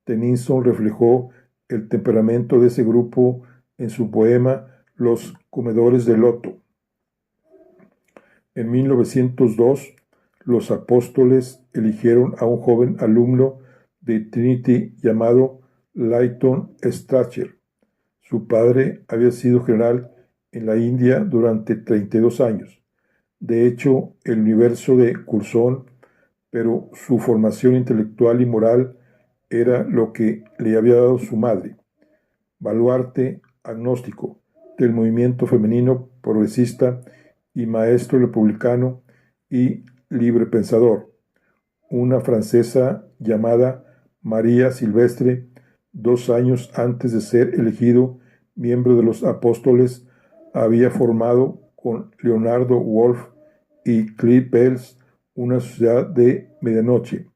Speaker 1: Tennyson reflejó el temperamento de ese grupo en su poema Los comedores de loto. En 1902, los apóstoles eligieron a un joven alumno de Trinity llamado Leighton Strachey. Su padre había sido general en la India durante 32 años. De hecho, el universo de Curzon, pero su formación intelectual y moral era lo que le había dado su madre. Baluarte agnóstico del movimiento femenino progresista y maestro republicano y librepensador. Una francesa llamada María Silvestre, 2 años antes de ser elegido miembro de los Apóstoles, había formado con Leonardo Wolf y Clive Bells una sociedad de medianoche,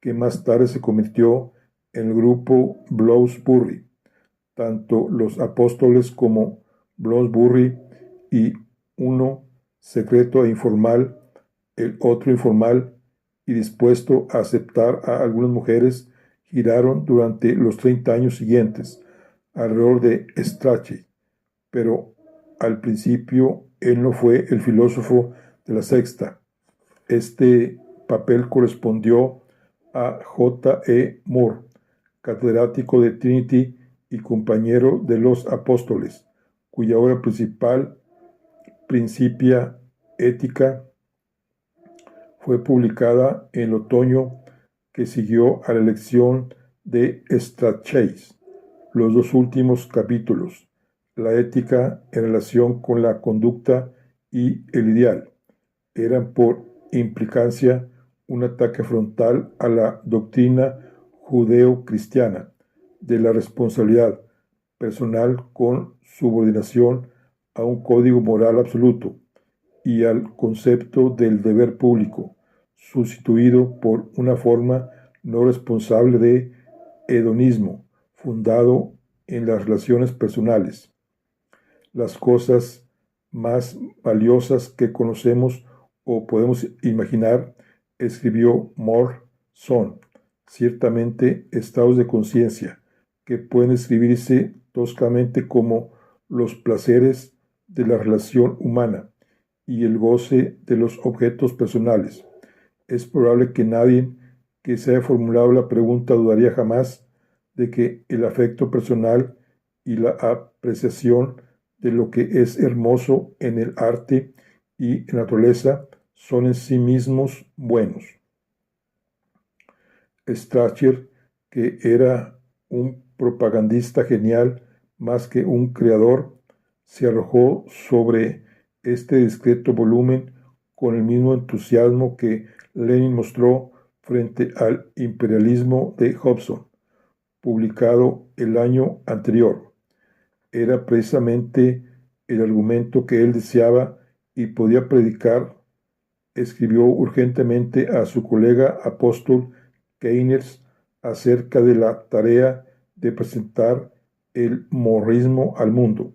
Speaker 1: que más tarde se convirtió en el grupo Bloomsbury. Tanto los Apóstoles como Bloomsbury, y uno secreto e informal, el otro informal y dispuesto a aceptar a algunas mujeres, giraron durante los 30 años siguientes alrededor de Strachey, pero al principio él no fue el filósofo de la sexta. Este papel correspondió a J. E. Moore, catedrático de Trinity y compañero de los Apóstoles, cuya obra principal, Principia Ética, fue publicada en el otoño que siguió a la elección de Strachey. Los 2 últimos capítulos, la ética en relación con la conducta y el ideal, eran por implicancia un ataque frontal a la doctrina judeo-cristiana de la responsabilidad personal con subordinación a un código moral absoluto. y al concepto del deber público, sustituido por una forma no responsable de hedonismo, fundado en las relaciones personales. Las cosas más valiosas que conocemos o podemos imaginar, escribió More, son ciertamente estados de conciencia que pueden escribirse toscamente como los placeres de la relación humana y el goce de los objetos personales. Es probable que nadie que se haya formulado la pregunta dudaría jamás de que el afecto personal y la apreciación de lo que es hermoso en el arte y en la naturaleza son en sí mismos buenos. Strachey, que era un propagandista genial más que un creador, se arrojó sobre este discreto volumen con el mismo entusiasmo que Lenin mostró frente al imperialismo de Hobson, publicado el año anterior. Era precisamente el argumento que él deseaba y podía predicar. Escribió urgentemente a su colega apóstol Keynes acerca de la tarea de presentar el morismo al mundo.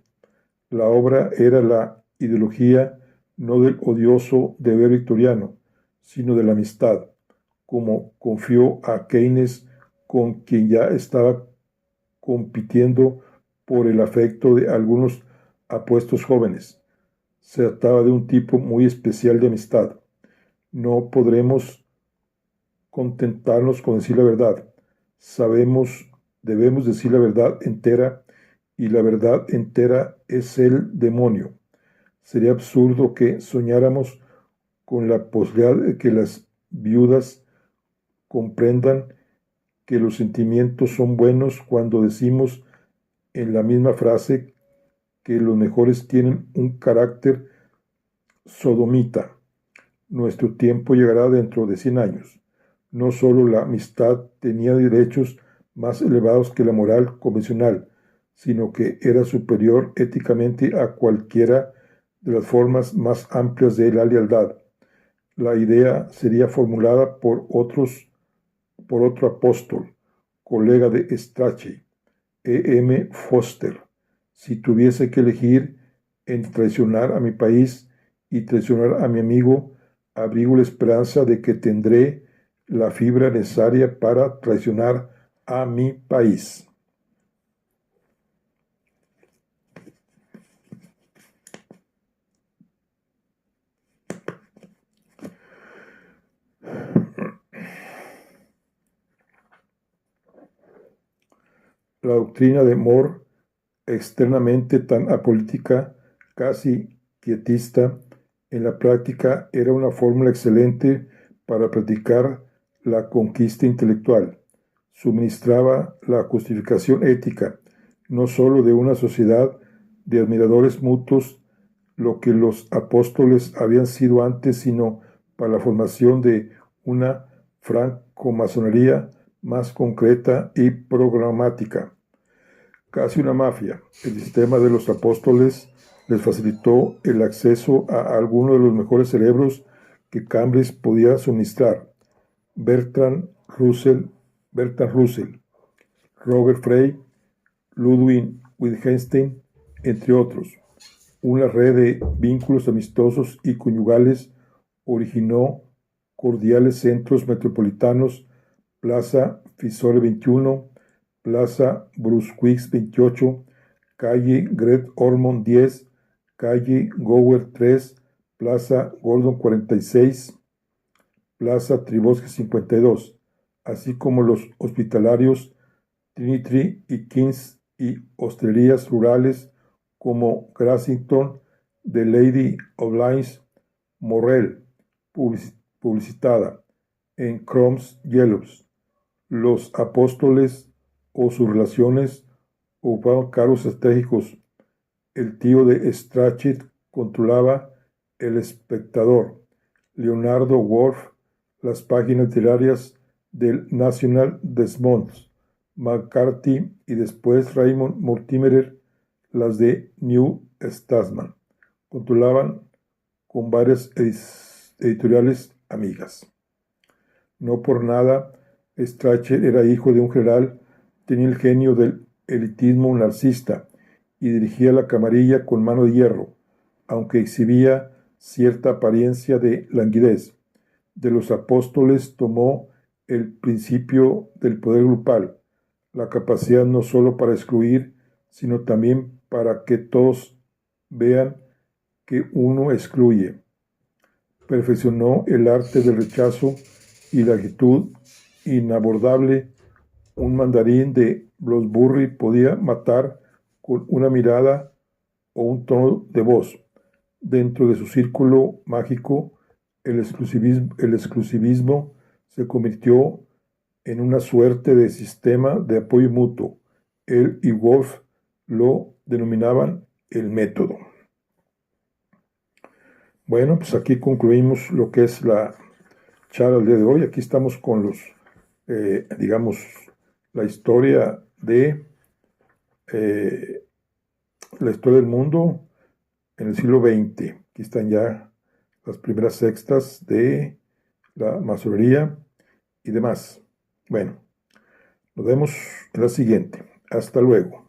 Speaker 1: La obra era la ideología no del odioso deber victoriano, sino de la amistad, como confió a Keynes, con quien ya estaba compitiendo por el afecto de algunos apuestos jóvenes. Se trataba de un tipo muy especial de amistad. No podremos contentarnos con decir la verdad. Debemos decir la verdad entera, y la verdad entera es el demonio. Sería absurdo que soñáramos con la posibilidad de que las viudas comprendan que los sentimientos son buenos cuando decimos en la misma frase que los mejores tienen un carácter sodomita. Nuestro tiempo llegará dentro de 100 años. No solo la amistad tenía derechos más elevados que la moral convencional, sino que era superior éticamente a cualquiera de las formas más amplias de la lealtad. La idea sería formulada por otro apóstol, colega de Strachey, E.M. Foster. Si tuviese que elegir entre traicionar a mi país y traicionar a mi amigo, abrigo la esperanza de que tendré la fibra necesaria para traicionar a mi país. La doctrina de More, externamente tan apolítica, casi quietista, en la práctica era una fórmula excelente para practicar la conquista intelectual. Suministraba la justificación ética, no sólo de una sociedad de admiradores mutuos, lo que los apóstoles habían sido antes, sino para la formación de una francomasonería más concreta y programática. Casi una mafia, el sistema de los apóstoles les facilitó el acceso a algunos de los mejores cerebros que Cambridge podía suministrar: Bertrand Russell, Robert Frey, Ludwig Wittgenstein, entre otros. Una red de vínculos amistosos y conyugales originó cordiales centros metropolitanos: Plaza Fiesole 21, Plaza Brunswick 28, calle Great Ormond 10, calle Gower 3, Plaza Gordon 46, Plaza Tribosque 52, así como los hospitalarios Trinity y Kings y hospederías rurales como Grassington, The Lady of Lines, Morrell, publicitada en Crom's Yellows. Los apóstoles o sus relaciones ocupaban cargos estratégicos. El tío de Strachey controlaba El Espectador, Leonardo Woolf las páginas diarias del National Desmond, McCarthy y después Raymond Mortimer las de New Statesman. Controlaban con varias editoriales amigas. No por nada, Strachey era hijo de un general, tenía el genio del elitismo narcisista y dirigía la camarilla con mano de hierro, aunque exhibía cierta apariencia de languidez. De los apóstoles tomó el principio del poder grupal, la capacidad no solo para excluir, sino también para que todos vean que uno excluye. Perfeccionó el arte del rechazo y la actitud inabordable. Un mandarín de Bloomsbury podía matar con una mirada o un tono de voz. Dentro de su círculo mágico, el exclusivismo se convirtió en una suerte de sistema de apoyo mutuo. Él y Wolf lo denominaban el método. Bueno, pues aquí concluimos lo que es la charla del día de hoy. Aquí estamos con los, digamos, la historia de la historia del mundo en el siglo XX. Aquí están ya las primeras sextas de la masonería y demás. Bueno, nos vemos en la siguiente. Hasta luego.